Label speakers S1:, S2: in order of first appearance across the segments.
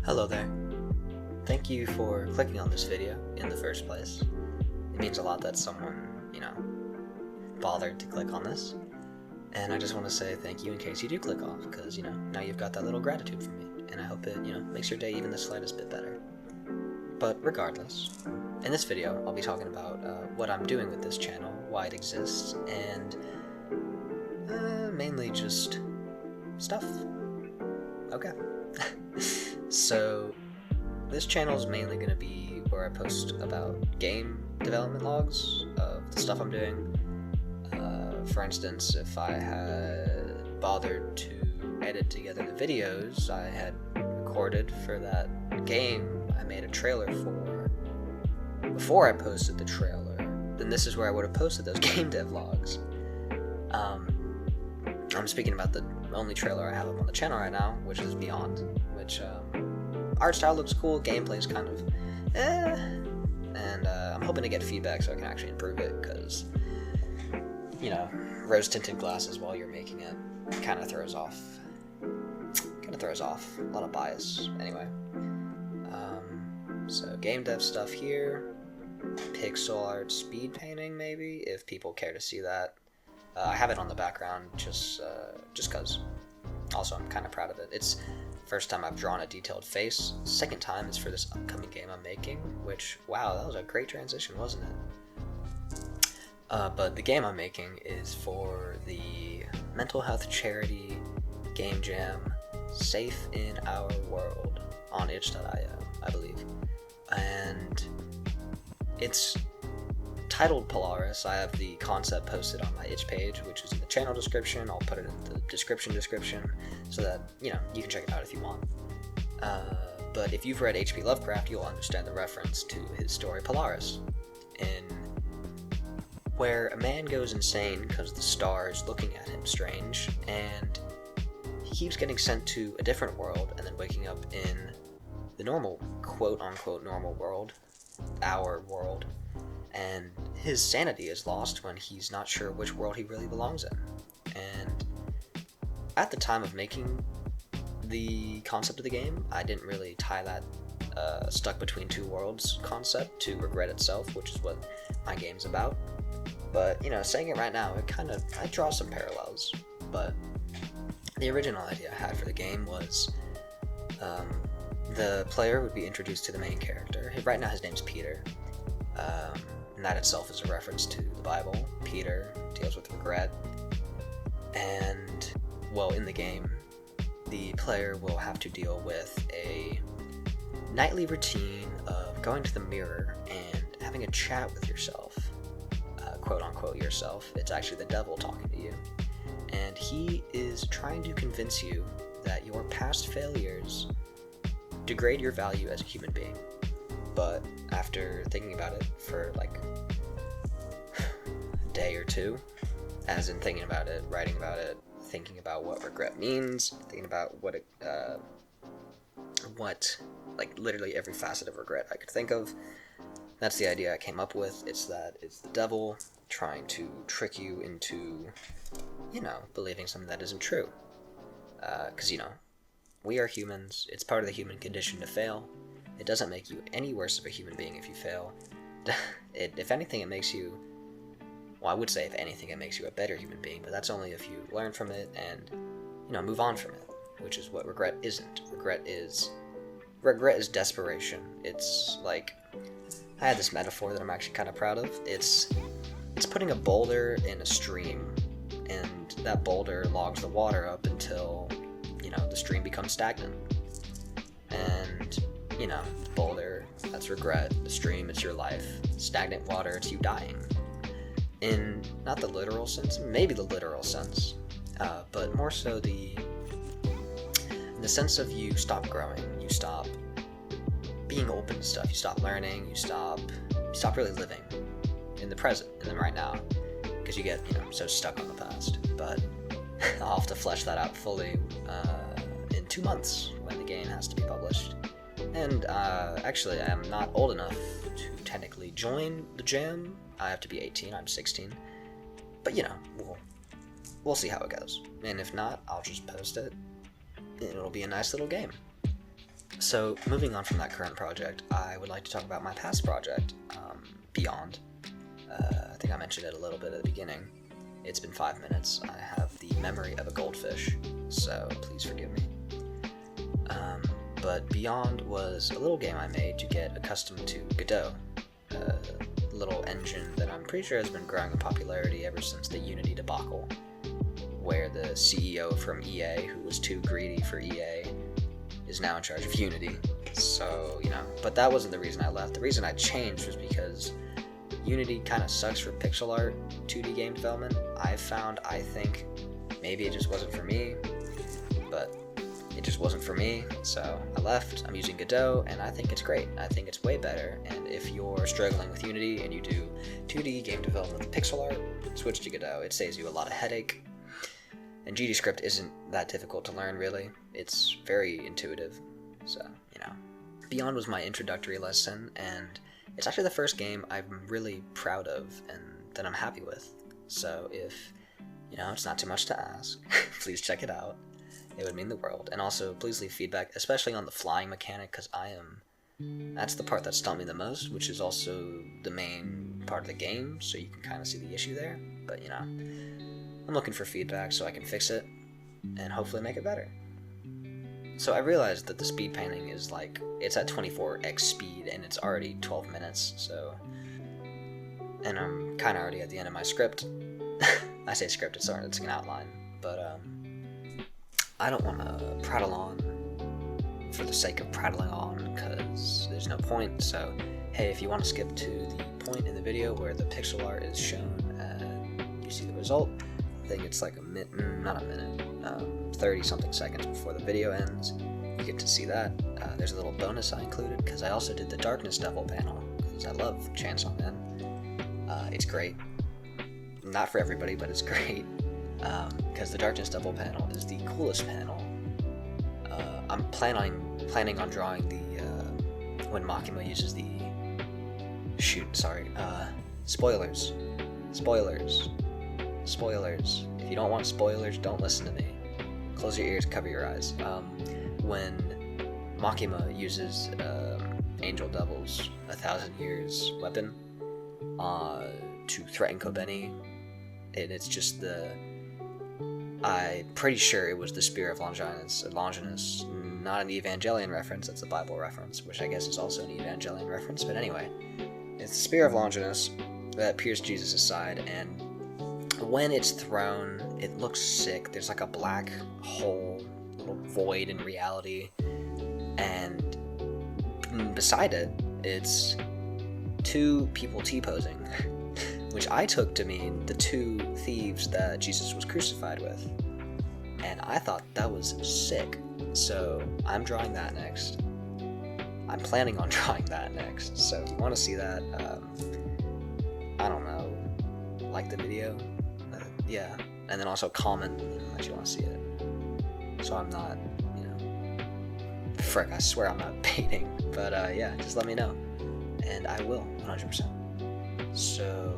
S1: Hello there. Thank you for clicking on this video in the first place. It means a lot that someone, bothered to click on this. And I just want to say thank you in case you do click off, because, now you've got that little gratitude from me. And I hope it, makes your day even the slightest bit better. But regardless, in this video, I'll be talking about what I'm doing with this channel, why it exists, and mainly just stuff. Okay. So, this channel is mainly going to be where I post about game development logs of the stuff I'm doing. For instance, if I had bothered to edit together the videos I had recorded for that game I made a trailer for, before I posted the trailer, then this is where I would have posted those game dev logs. I'm speaking about the only trailer I have up on the channel right now, which is Beyond, which art style looks cool, gameplay's kind of and I'm hoping to get feedback so I can actually improve it, because rose-tinted glasses while you're making it kind of throws off a lot of bias. Anyway, so game dev stuff here, pixel art, speed painting maybe, if people care to see that. I have it on the background just cause. Also, I'm kind of proud of it. It's the first time I've drawn a detailed face. Second time is for this upcoming game I'm making, which, wow, that was a great transition, wasn't it? But the game I'm making is for the mental health charity game jam, Safe in Our World, on itch.io, I believe. And it's titled Polaris. I have the concept posted on my itch page, which is in the channel description. I'll put it in the description so that, you can check it out if you want. But if you've read H.P. Lovecraft, you'll understand the reference to his story Polaris, where a man goes insane because the stars looking at him strange, and he keeps getting sent to a different world and then waking up in the normal, quote-unquote normal world, our world, and his sanity is lost when he's not sure which world he really belongs in. And at the time of making the concept of the game, I didn't really tie that stuck between two worlds concept to regret itself, which is what my game's about. But, saying it right now, I draw some parallels. But the original idea I had for the game was the player would be introduced to the main character. Right now his name's Peter. And that itself is a reference to the Bible. Peter deals with regret. And, well, in the game, the player will have to deal with a nightly routine of going to the mirror and having a chat with yourself. Quote-unquote yourself. It's actually the devil talking to you. And he is trying to convince you that your past failures degrade your value as a human being. But after thinking about it for like a day or two, as in thinking about it, writing about it, thinking about what regret means, thinking about what literally every facet of regret I could think of, that's the idea I came up with. It's the devil trying to trick you into, believing something that isn't true. Because, we are humans. It's part of the human condition to fail. It doesn't make you any worse of a human being if you fail. If anything, it makes you... Well, I would say if anything, it makes you a better human being, but that's only if you learn from it and, move on from it, which is what regret isn't. Regret is desperation. It's like... I had this metaphor that I'm actually kind of proud of. It's putting a boulder in a stream, and that boulder logs the water up until, the stream becomes stagnant. And, the boulder, that's regret. The stream, it's your life. Stagnant water, it's you dying. In not the literal sense, maybe the literal sense, but more so the sense of you stop growing, you stop being open to stuff, you stop learning, you stop really living in the present, and then right now, because you get, so stuck on the past. But I'll have to flesh that out fully in 2 months when the game has to be published. And actually, I am not old enough to technically join the jam. I have to be 18, I'm 16. But we'll see how it goes. And if not, I'll just post it. It'll be a nice little game. So, moving on from that current project, I would like to talk about my past project, Beyond. I think I mentioned it a little bit at the beginning. It's been 5 minutes. I have the memory of a goldfish, so please forgive me. But Beyond was a little game I made to get accustomed to Godot, a little engine that I'm pretty sure has been growing in popularity ever since the Unity debacle, where the CEO from EA, who was too greedy for EA, is now in charge of Unity. So, but that wasn't the reason I left. The reason I changed was because Unity kind of sucks for pixel art 2D game development. I think maybe it just wasn't for me, but it just wasn't for me, so I left. I'm using Godot, and I think it's great. I think it's way better, and if you're struggling with Unity and you do 2D game development with pixel art, switch to Godot. It saves you a lot of headache, and GDScript isn't that difficult to learn, really. It's very intuitive, so, Beyond was my introductory lesson, and it's actually the first game I'm really proud of and that I'm happy with. So if, it's not too much to ask, please check it out. It would mean the world. And also, please leave feedback, especially on the flying mechanic, because that's the part that stumped me the most, which is also the main part of the game, so you can kind of see the issue there. But, I'm looking for feedback so I can fix it, and hopefully make it better. So I realized that the speed painting is it's at 24x speed, and it's already 12 minutes, so... And I'm kind of already at the end of my script. I say script, it's an outline, but, I don't want to prattle on for the sake of prattling on, because there's no point. So, hey, if you want to skip to the point in the video where the pixel art is shown and you see the result, I think it's like 30-something seconds before the video ends. You get to see that. There's a little bonus I included, because I also did the Darkness Devil panel, because I love Chainsawman. It's great. Not for everybody, but it's great. Because the Darkness Devil panel is the coolest panel. I'm planning on drawing the when Makima uses the spoilers. If you don't want spoilers, don't listen to me. Close your ears, cover your eyes. When Makima uses Angel Devil's 1,000 Years weapon to threaten Kobeni, and it's just I'm pretty sure it was the Spear of Longinus, not an Evangelion reference, that's a Bible reference, which I guess is also an Evangelion reference, but anyway, it's the Spear of Longinus that pierced Jesus' side, and when it's thrown, it looks sick. There's like a black hole, little void in reality, and beside it, it's two people T-posing, which I took to mean the two thieves that Jesus was crucified with. And I thought that was sick. So I'm drawing that next. I'm planning on drawing that next. So if you want to see that, I don't know, like the video? Yeah. And then also comment that you want to see it. So I'm not, frick, I swear I'm not baiting. But yeah, just let me know. And I will, 100%. So,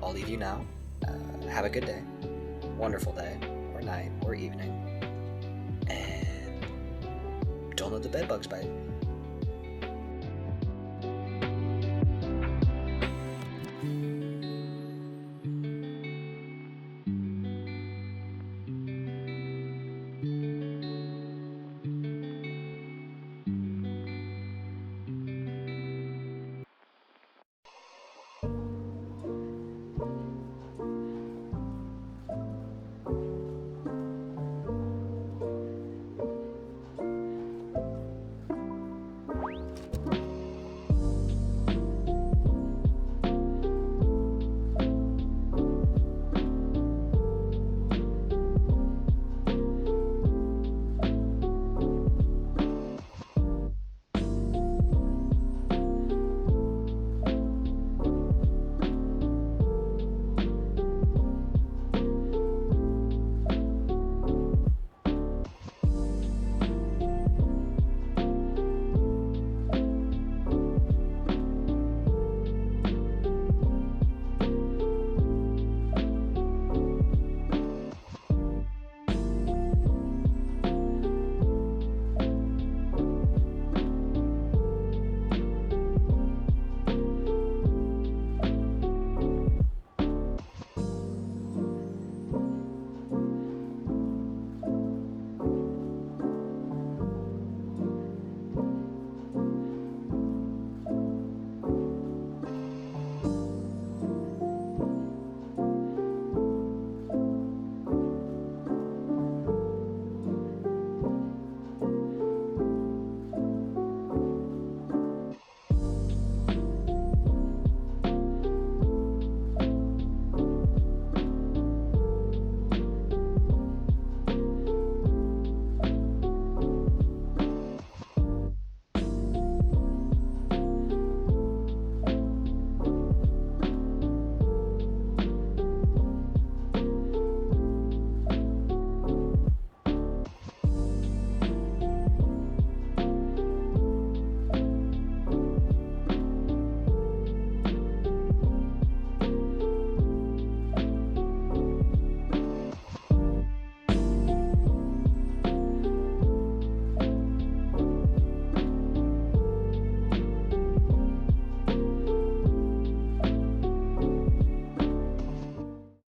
S1: I'll leave you now. Have a good day, wonderful day, or night, or evening, and don't let the bedbugs bite.